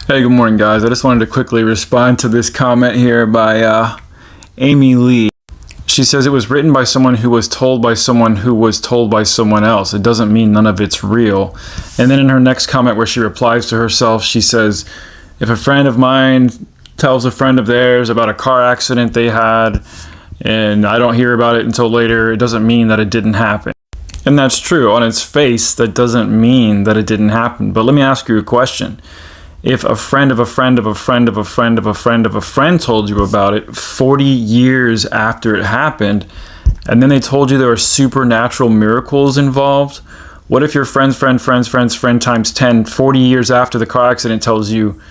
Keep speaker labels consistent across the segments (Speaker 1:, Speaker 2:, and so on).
Speaker 1: Hey, good morning, guys. I just wanted to quickly respond to this comment here by Amy Lee. She says it was written by someone who was told by someone who was told by someone else. It doesn't mean none of it's real. And then in her next comment where she replies to herself, she says, if a friend of mine tells a friend of theirs about a car accident they had and I don't hear about it until later, it doesn't mean that it didn't happen. And that's true. On its face, that doesn't mean that it didn't happen. But let me ask you a question. If a friend of a friend of a friend of a friend of a friend of a friend told you about it 40 years after it happened, and then they told you there were supernatural miracles involved, what if your friend's friend times 10, 40 years after the car accident tells you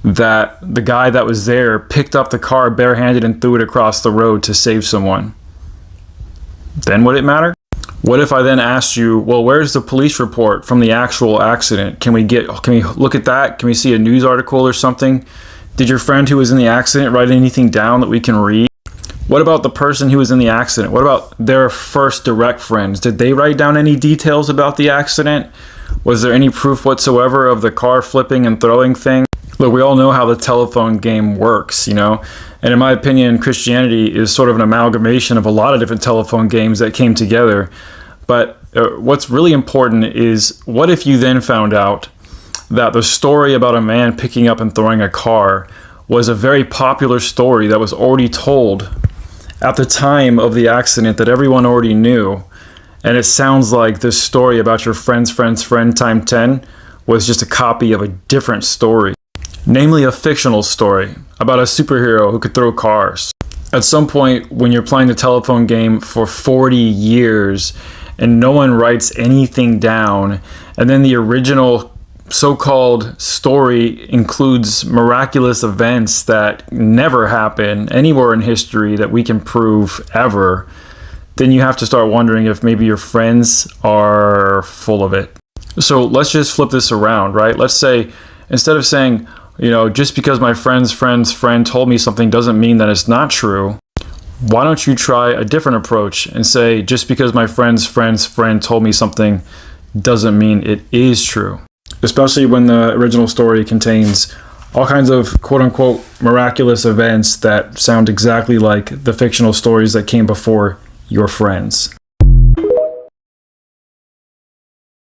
Speaker 1: that the guy that was there picked up the car barehanded and threw it across the road to save someone? Then would it matter? What if I then asked you, well, where's the police report from the actual accident? Can we look at that? Can we see a news article or something? Did your friend who was in the accident write anything down that we can read? What about the person who was in the accident? What about their first direct friends? Did they write down any details about the accident? Was there any proof whatsoever of the car flipping and throwing thing? Look, we all know how the telephone game works, you know? And in my opinion, Christianity is sort of an amalgamation of a lot of different telephone games that came together. But what's really important is, what if you then found out that the story about a man picking up and throwing a car was a very popular story that was already told at the time of the accident that everyone already knew, and it sounds like this story about your friend's friend times 10 was just a copy of a different story, namely a fictional story about a superhero who could throw cars. At some point when you're playing the telephone game for 40 years and no one writes anything down, and then the original so-called story includes miraculous events that never happen anywhere in history that we can prove ever, then you have to start wondering if maybe your friends are full of it. So let's just flip this around, right? Let's say, instead of saying, you know, just because my friend's friend told me something doesn't mean that it's not true, why don't you try a different approach and say, just because my friend's friend told me something doesn't mean it is true? Especially when the original story contains all kinds of quote-unquote miraculous events that sound exactly like the fictional stories that came before your friends.